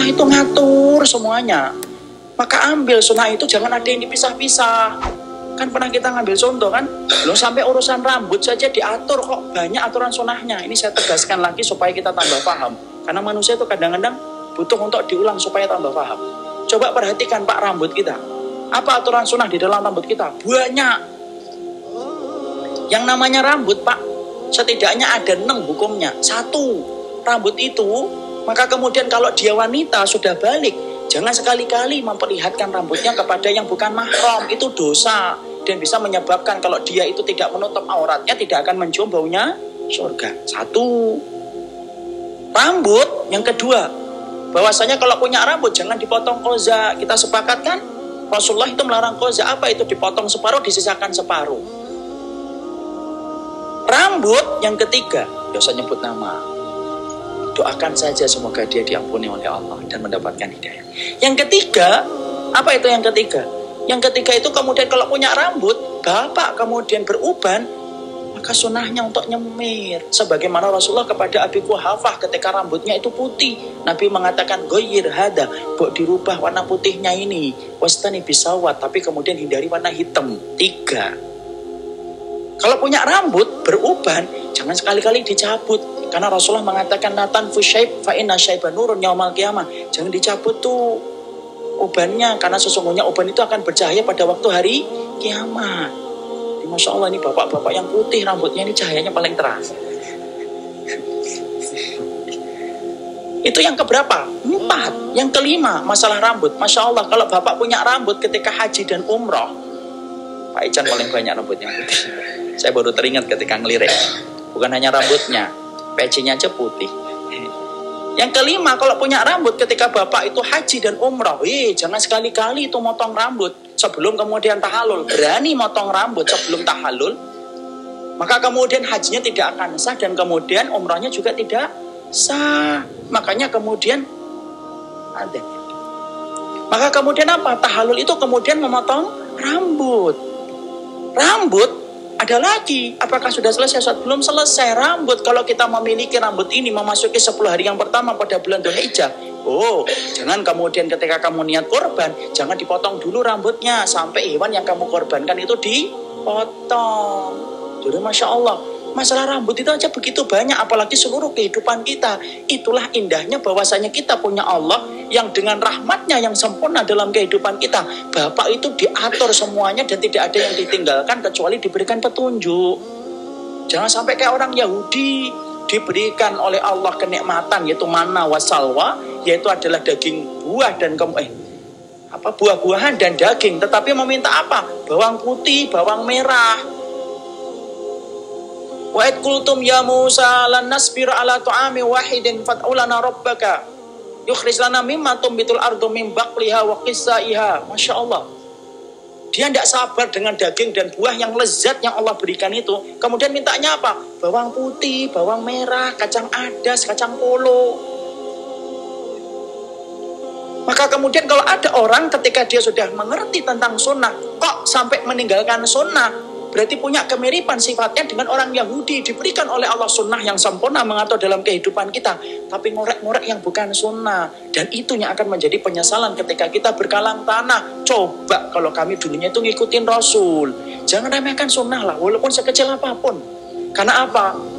Rasulullah itu ngatur semuanya. Maka ambil sunnah itu jangan ada yang dipisah-pisah. Kan pernah kita ngambil contoh kan, loh sampai urusan rambut saja diatur, kok banyak aturan sunnahnya. Ini saya tegaskan lagi supaya kita tambah paham. Karena manusia itu kadang-kadang butuh untuk diulang supaya tambah paham. Coba perhatikan Pak rambut kita. Apa aturan sunnah di dalam rambut kita? Banyak. Yang namanya rambut Pak, setidaknya ada 6 hukumnya. 1, rambut itu, maka kemudian kalau dia wanita sudah balik, jangan sekali-kali memperlihatkan rambutnya kepada yang bukan mahram. Itu dosa. Dan bisa menyebabkan kalau dia itu tidak menutup auratnya, tidak akan mencium baunya surga. 1. Rambut. Yang kedua, bahwasanya kalau punya rambut jangan dipotong koza. Kita sepakat kan? Rasulullah itu melarang koza. Apa itu? Dipotong separuh, disisakan separuh. Rambut. Yang ketiga, gak usah nyebut nama. Doakan saja semoga dia diampuni oleh Allah dan mendapatkan hidayah. Yang ketiga, apa itu yang ketiga? Yang ketiga itu kemudian kalau punya rambut, bapak kemudian beruban, maka sunnahnya untuk nyemir. Sebagaimana Rasulullah kepada Abi Quhafah ketika rambutnya itu putih. Nabi mengatakan, goyir hada, buat dirubah warna putihnya ini. Wastani bisawat, tapi kemudian hindari warna hitam. 3. Kalau punya rambut, beruban, jangan sekali-kali dicabut. Karena Rasulullah mengatakan natan fusyaib fa inna syaiba nurun yaumal qiyamah. Jangan dicabut tuh ubannya, karena sesungguhnya uban itu akan bercahaya pada waktu hari kiamat. Masya Allah, ini bapak-bapak yang putih rambutnya ini cahayanya paling terang. Itu yang keberapa? 4. Yang kelima, masalah rambut. Masya Allah, kalau bapak punya rambut ketika haji dan umroh, Pak Ican paling banyak rambutnya putih. Saya baru teringat ketika ngelirik. Bukan hanya rambutnya, pecinya aja putih. Yang kelima, kalau punya rambut ketika bapak itu haji dan umrah, jangan sekali-kali itu motong rambut sebelum kemudian tahallul. Berani motong rambut sebelum tahallul, maka kemudian hajinya tidak akan sah dan kemudian umrahnya juga tidak sah. Makanya kemudian ada. Maka kemudian apa? Tahallul itu kemudian memotong rambut. Rambut ada lagi, apakah sudah selesai? Belum selesai. Rambut, kalau kita memiliki rambut ini memasuki 10 hari yang pertama pada bulan Dzulhijjah, jangan kemudian ketika kamu niat korban, jangan dipotong dulu rambutnya sampai hewan yang kamu korbankan itu dipotong. Jadi Masya Allah, masalah rambut itu aja begitu banyak, apalagi seluruh kehidupan kita. Itulah indahnya bahwasanya kita punya Allah yang dengan rahmatnya yang sempurna dalam kehidupan kita. Bapak itu diatur semuanya dan tidak ada yang ditinggalkan kecuali diberikan petunjuk. Jangan sampai kayak orang Yahudi, diberikan oleh Allah kenikmatan yaitu manna wa salwa, yaitu adalah daging buah dan buah-buahan dan daging, tetapi meminta apa? Bawang putih, bawang merah. Wa id qultum ya Musa lan nasbir ala ta'ami wahidin fad'u lana rabbaka yukhrij lana mimma tumbitul ardu min baqliha wa qissaiha. Masya Allah, dia tidak sabar dengan daging dan buah yang lezat yang Allah berikan itu. Kemudian mintanya apa? Bawang putih, bawang merah, kacang adas, kacang polo. Maka kemudian kalau ada orang ketika dia sudah mengerti tentang sunnah, kok sampai meninggalkan sunnah, berarti punya kemiripan sifatnya dengan orang Yahudi. Diberikan oleh Allah sunnah yang sempurna mengatur dalam kehidupan kita, tapi ngorek-ngorek yang bukan sunnah. Dan itu yang akan menjadi penyesalan ketika kita berkalang tanah. Coba kalau kami dulunya itu ngikutin Rasul. Jangan remehkan sunnah lah, walaupun sekecil apapun. Karena apa?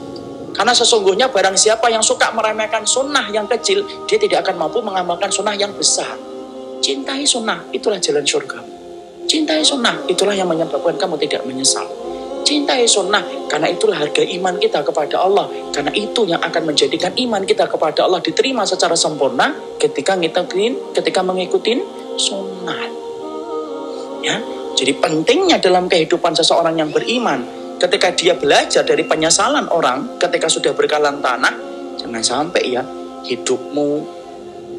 Karena sesungguhnya barang siapa yang suka meremehkan sunnah yang kecil, dia tidak akan mampu mengamalkan sunnah yang besar. Cintai sunnah, itulah jalan surga. Cintai sunnah, itulah yang menyebabkan kamu tidak menyesal. Cintai sunnah, karena itulah harga iman kita kepada Allah. Karena itu yang akan menjadikan iman kita kepada Allah diterima secara sempurna ketika mengikuti sunnah. Ya, jadi pentingnya dalam kehidupan seseorang yang beriman, ketika dia belajar dari penyesalan orang ketika sudah berkalang tanah, jangan sampai ya hidupmu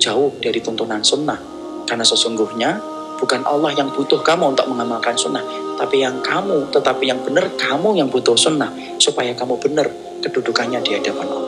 jauh dari tuntunan sunnah. Karena sesungguhnya bukan Allah yang butuh kamu untuk mengamalkan sunnah, tetapi yang benar kamu yang butuh sunnah supaya kamu benar kedudukannya di hadapan Allah.